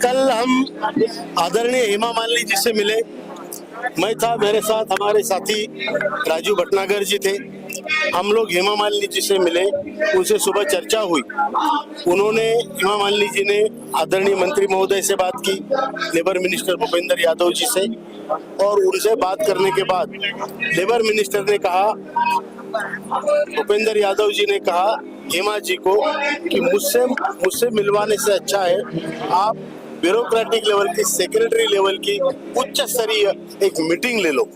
कल हम आदरणीय हेमा मालिनी जी से मिले। मैं था, मेरे साथ हमारे साथी राजू भटनागर जी थे। हम लोग हेमा मालिनी जी से मिले, उनसे सुबह चर्चा हुई। उन्होंने, हेमा मालिनी जी ने आदरणीय मंत्री महोदय से बात की, लेबर मिनिस्टर भूपेंद्र यादव जी से, और उनसे बात करने के बाद लेबर मिनिस्टर ने कहा, भूपेंद्र यादव जी ने कहा हेमा जी को कि मुझसे मिलवाने से अच्छा है आप ब्यूरोक्रेटिक लेवल की, सेक्रेटरी लेवल की उच्च स्तरीय एक मीटिंग ले लो।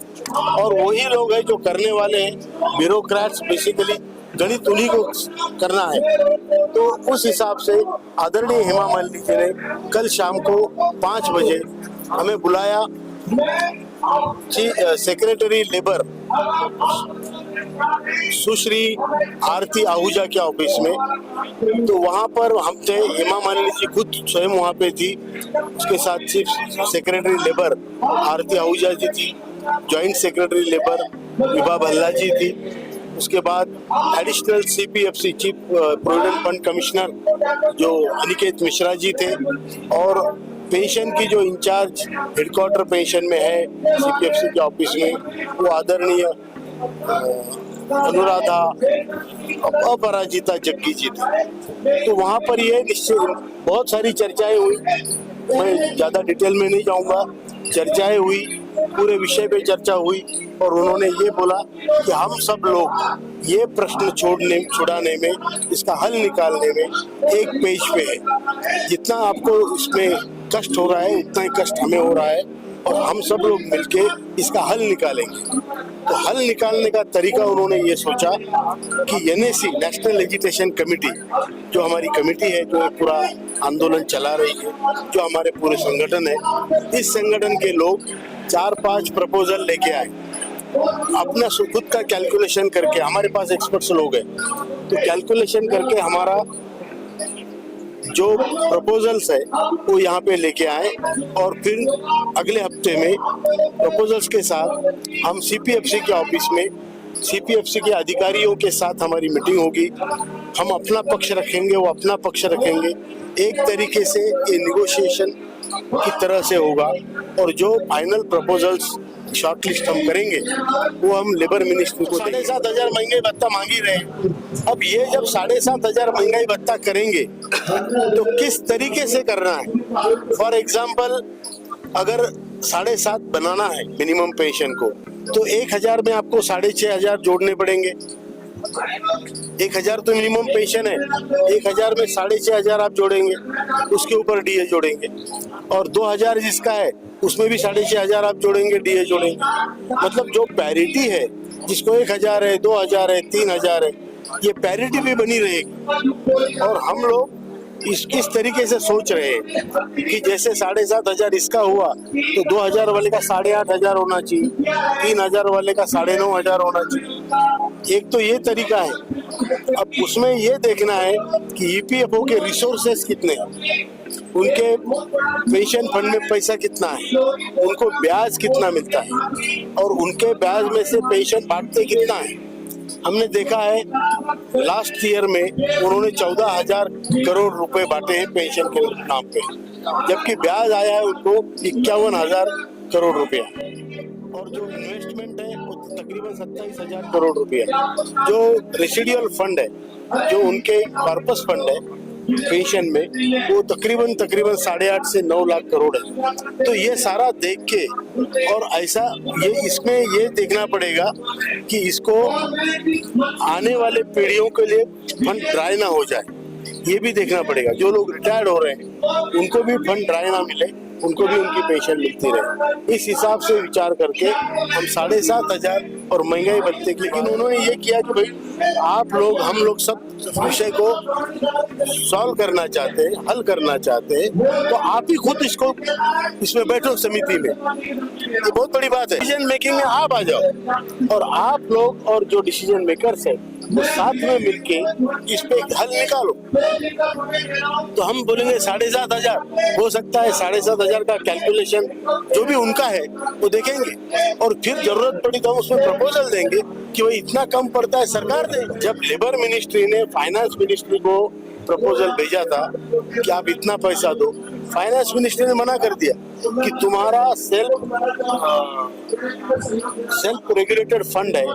और वही लोग हैं जो करने वाले हैं, ब्यूरोक्रेट्स बेसिकली गणित उन्हीं को करना है। तो उस हिसाब से आदरणीय हेमा मालिनी जी ने कल शाम को 5 बजे हमें बुलाया सेक्रेटरी लेबर सुश्री आरती आहूजा के ऑफिस में। तो वहां पर हम थे, हेमा मालिनी जी खुद स्वयं वहां पे थी, उसके साथ chief secretary labour Aarti Ahuja ji थी, joint secretary labour Vibha Bhalla ji थी, उसके बाद additional CPFC chief provident fund commissioner जो अनिकेत मिश्रा जी थे, और पेंशन की जो इंचार्ज हेडक्वार्टर पेंशन में है सीपीएफसी के ऑफिस में, वो आदरणीय अनुराधा अपराजिता जग्गी जी थी। तो वहां पर ये निश्चित बहुत सारी चर्चाएं हुई, मैं ज्यादा डिटेल में नहीं जाऊंगा। चर्चाएं हुई, पूरे विषय पे चर्चा हुई, और उन्होंने ये बोला कि हम सब लोग ये प्रश्न छुड़ाने में, इसका हल निकालने में एक पेज पे है। जितना आपको इसमें कष्ट हो रहा है उतना ही कष्ट हमें हो रहा है, और हम सब लोग मिलके इसका हल निकालेंगे। तो हल निकालने का तरीका उन्होंने ये सोचा कि एनएसी, नेशनल एजुकेशन कमेटी, जो हमारी कमेटी है, जो पूरा आंदोलन चला रही है, जो हमारे पूरे संगठन है, इस संगठन के लोग 4-5 प्रपोजल लेके आए, अपना खुद का कैलकुलेशन करके। हमारे पास एक्सपर्ट्स लोग हैं, तो कैलकुलेशन करके हमारा जो प्रपोजल्स है वो यहाँ पे लेके आए, और फिर अगले हफ्ते में प्रपोजल्स के साथ हम सीपीएफसी के ऑफिस में, सीपीएफसी के अधिकारियों के साथ हमारी मीटिंग होगी। हम अपना पक्ष रखेंगे, वो अपना पक्ष रखेंगे। एक तरीके से ये निगोशिएशन की तरह से होगा, और जो फाइनल प्रपोजल्स शॉर्टलिस्ट हम करेंगे वो हम लेबर मिनिस्ट्री को 7,500 महंगाई भत्ता मांग ही रहे हैं। अब ये जब 7,500 महंगाई भत्ता करेंगे तो किस तरीके से करना है। फॉर एग्जाम्पल, अगर 7,500 बनाना है मिनिमम पेंशन को, तो 1,000 में आपको 6,500 जोड़ने पड़ेंगे। 1,000 तो मिनिमम पेंशन है, 1,000 में 6,500 आप जोड़ेंगे, उसके ऊपर डीए जोड़ेंगे, और 2,000 जिसका है उसमें भी 6,500 आप जोड़ेंगे, डीए जोड़ेंगे। मतलब जो पैरिटी है, जिसको 1,000 है, 2,000 है, 3,000 है, ये पैरिटी भी बनी रहेगी। और हम लोग किस तरीके से सोच रहे हैं कि जैसे 7,500 इसका हुआ तो 2,000 वाले का 8,500 होना चाहिए, 3,000 वाले का 9,500 होना चाहिए। एक तो ये तरीका है। अब उसमें ये देखना है कि ईपीएफओ के रिसोर्सेस कितने हैं, उनके पेंशन फंड में पैसा कितना है, उनको ब्याज कितना मिलता है, और उनके ब्याज में से पेंशन बांटते कितना है। हमने देखा है लास्ट ईयर में उन्होंने 14,000 करोड़ रुपए बांटे हैं पेंशन के नाम पे, जबकि ब्याज आया है उनको 51,000 करोड़ रुपया, और जो इन्वेस्टमेंट है वो तकरीबन 27,000 करोड़ रुपया। जो रेसिडुअल फंड है, जो उनके कॉर्पस फंड है पेंशन में, वो तकरीबन 8.5 से 9 लाख करोड़ है। तो ये सारा देख के, और ऐसा इसमें ये देखना पड़ेगा कि इसको आने वाले पीढ़ियों के लिए फंड ड्राई ना हो जाए, ये भी देखना पड़ेगा। जो लोग रिटायर्ड हो रहे हैं उनको भी फंड ड्राई ना मिले, उनको भी उनकी पेंशन मिलती रहे। इस हिसाब से विचार करके हम 7,500 और महंगाई भत्ते की, लेकिन उन्होंने ये किया कि भाई आप लोग, हम लोग सब विषय को सॉल्व करना चाहते हैं, हल करना चाहते हैं, तो आप ही खुद इसमें बैठो समिति में। ये बहुत बड़ी बात है। डिसीजन मेकिंग में आप आ जाओ, और आप लोग और जो डिसीजन मेकर्स है वो साथ में मिलके इस पे हल निकालो। तो हम बोलेंगे 7,500, हो सकता है 7,500 का कैलकुलेशन जो भी उनका है वो देखेंगे, और फिर जरूरत पड़ी तो हम उसमें प्रपोजल देंगे कि भाई इतना कम पड़ता है, सरकार दे। जब लेबर मिनिस्ट्री ने फाइनेंस मिनिस्ट्री को प्रपोजल भेजा था कि आप इतना पैसा दो, फाइनेंस मिनिस्टर ने मना कर दिया कि तुम्हारा सेल्फ रेगुलेटेड फंड है,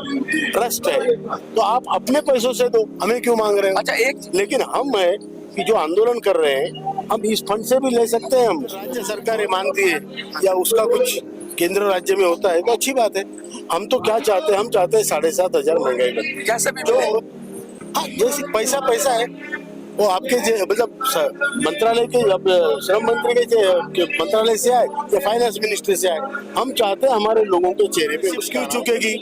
ट्रस्ट है, तो आप अपने पैसों से दो, हमें क्यों मांग रहे हो? अच्छा, लेकिन हम है कि जो आंदोलन कर रहे हैं, हम इस फंड से भी ले सकते हैं। हम राज्य सरकारें मानती है या उसका कुछ केंद्र राज्य में होता है तो अच्छी बात है। हम तो क्या चाहते हैं, हम चाहते हैं 7,500 महंगाई कर, कैसे भी जो मिले। हाँ, जैसे पैसा पैसा है वो आपके मतलब मंत्रालय के, अब श्रम मंत्री के मंत्रालय से आए या फाइनेंस मिनिस्टर से आए, हम चाहते हैं हमारे लोगों के चेहरे पे क्यों चुकेगी?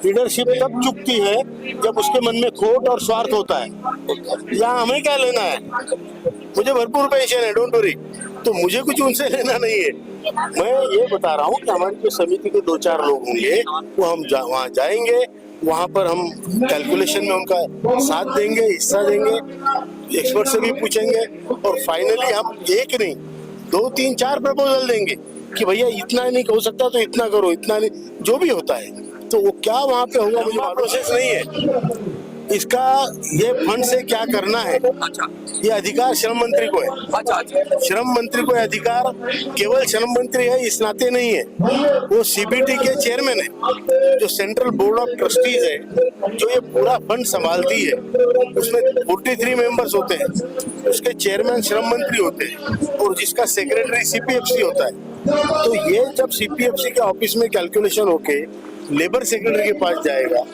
लीडरशिप तब चुकती है जब उसके मन में खोट और स्वार्थ होता है। यहाँ हमें क्या लेना है? मुझे भरपूर पेंशन है, डोंट वरी, तो मुझे कुछ उनसे लेना नहीं है। मैं ये बता रहा हूँ कि हमारी जो समिति के 2-4 लोग होंगे वो हम वहाँ जाएंगे, वहां पर हम कैलकुलेशन में उनका साथ देंगे, हिस्सा देंगे, एक्सपर्ट से भी पूछेंगे और फाइनली हम एक नहीं 2-3-4 प्रपोजल देंगे कि भैया इतना नहीं हो सकता तो इतना करो, इतना नहीं, जो भी होता है तो वो क्या वहां पे होगा मुझे प्रोसेस नहीं है। इसका ये फंड से क्या करना है, अच्छा, ये अधिकार श्रम मंत्री को है। अच्छा, अच्छा। श्रम मंत्री को अधिकार केवल श्रम मंत्री है इस नाते नहीं है, वो सीबीटी के चेयरमैन है, जो सेंट्रल बोर्ड ऑफ ट्रस्टीज है, जो ये पूरा फंड संभालती है, उसमें 43 मेंबर्स होते हैं, उसके चेयरमैन श्रम मंत्री होते हैं और जिसका सेक्रेटरी सीपीएफसी होता है। तो ये जब सीपीएफसी के ऑफिस में कैलकुलेशन होके लेबर सेक्रेटरी के पास जाएगा,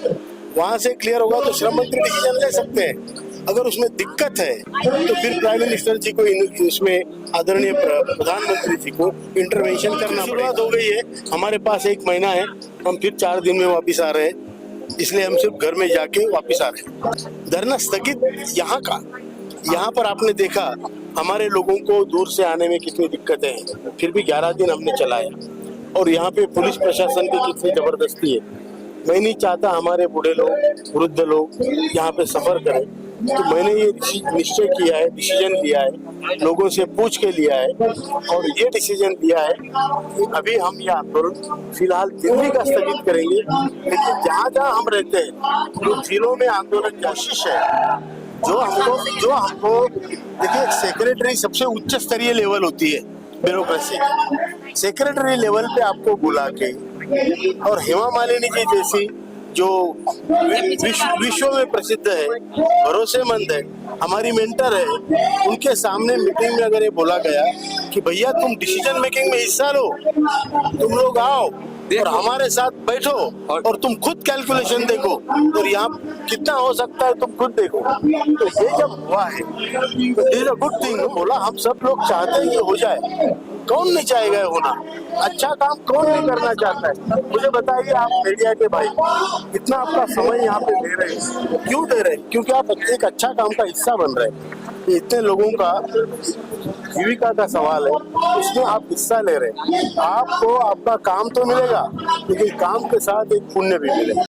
वहां से क्लियर होगा तो श्रम मंत्री डिसीजन ले सकते हैं। अगर उसमें दिक्कत है तो फिर प्राइम मिनिस्टर जी को इसमें आदरणीय प्रधानमंत्री जी को इंटरवेंशन करना। शुरुआत हो गई है, हमारे पास 1 महीना है, हम फिर 4 दिन में वापिस आ रहे हैं, इसलिए हम सिर्फ घर में जाके वापिस आ रहे हैं। धरना स्थगित यहाँ का, यहाँ पर आपने देखा हमारे लोगों को दूर से आने में कितनी दिक्कतें हैं, फिर भी 11 दिन हमने चलाया और यहाँ पे पुलिस प्रशासन की कितनी जबरदस्ती है। मैं नहीं चाहता हमारे बूढ़े लोग, वृद्ध लोग यहाँ पे सफर करें, तो मैंने ये निश्चय किया है, डिसीजन लिया है, लोगों से पूछ के लिया है और ये डिसीजन लिया है कि अभी हम ये आंदोलन फिलहाल दिल्ली का स्थगित करेंगे, लेकिन जहाँ जहाँ हम रहते हैं जो जिलों में आंदोलन की कोशिश है, जो हमको देखिए, सेक्रेटरी सबसे उच्च स्तरीय लेवल होती है ब्यूरोक्रेसी, सेक्रेटरी लेवल पे आपको बुला के और हेमा मालिनी जी जैसी जो विश्व में प्रसिद्ध है, भरोसेमंद है, हमारी मेंटर है, उनके सामने मीटिंग में अगर ये बोला गया कि भैया तुम डिसीजन मेकिंग में हिस्सा लो, तुम लोग आओ और हमारे साथ बैठो और तुम खुद कैलकुलेशन देखो और यहाँ कितना हो सकता है तुम खुद देखो, तो ये जब हुआ है तो it is a good thing. बोला हम सब लोग चाहते हैं ये हो जाए, कौन नहीं चाहेगा होना, अच्छा काम कौन नहीं करना चाहता है? मुझे बताइए आप मीडिया के भाई, इतना आपका समय यहाँ पे दे रहे हैं, क्यों दे रहे हैं? क्योंकि आप एक अच्छा काम का हिस्सा बन रहे हैं। इतने लोगों का जीविका का सवाल है, उसमें आप हिस्सा ले रहे हैं, आपको आपका काम तो मिलेगा लेकिन काम के साथ एक पुण्य भी मिलेगा।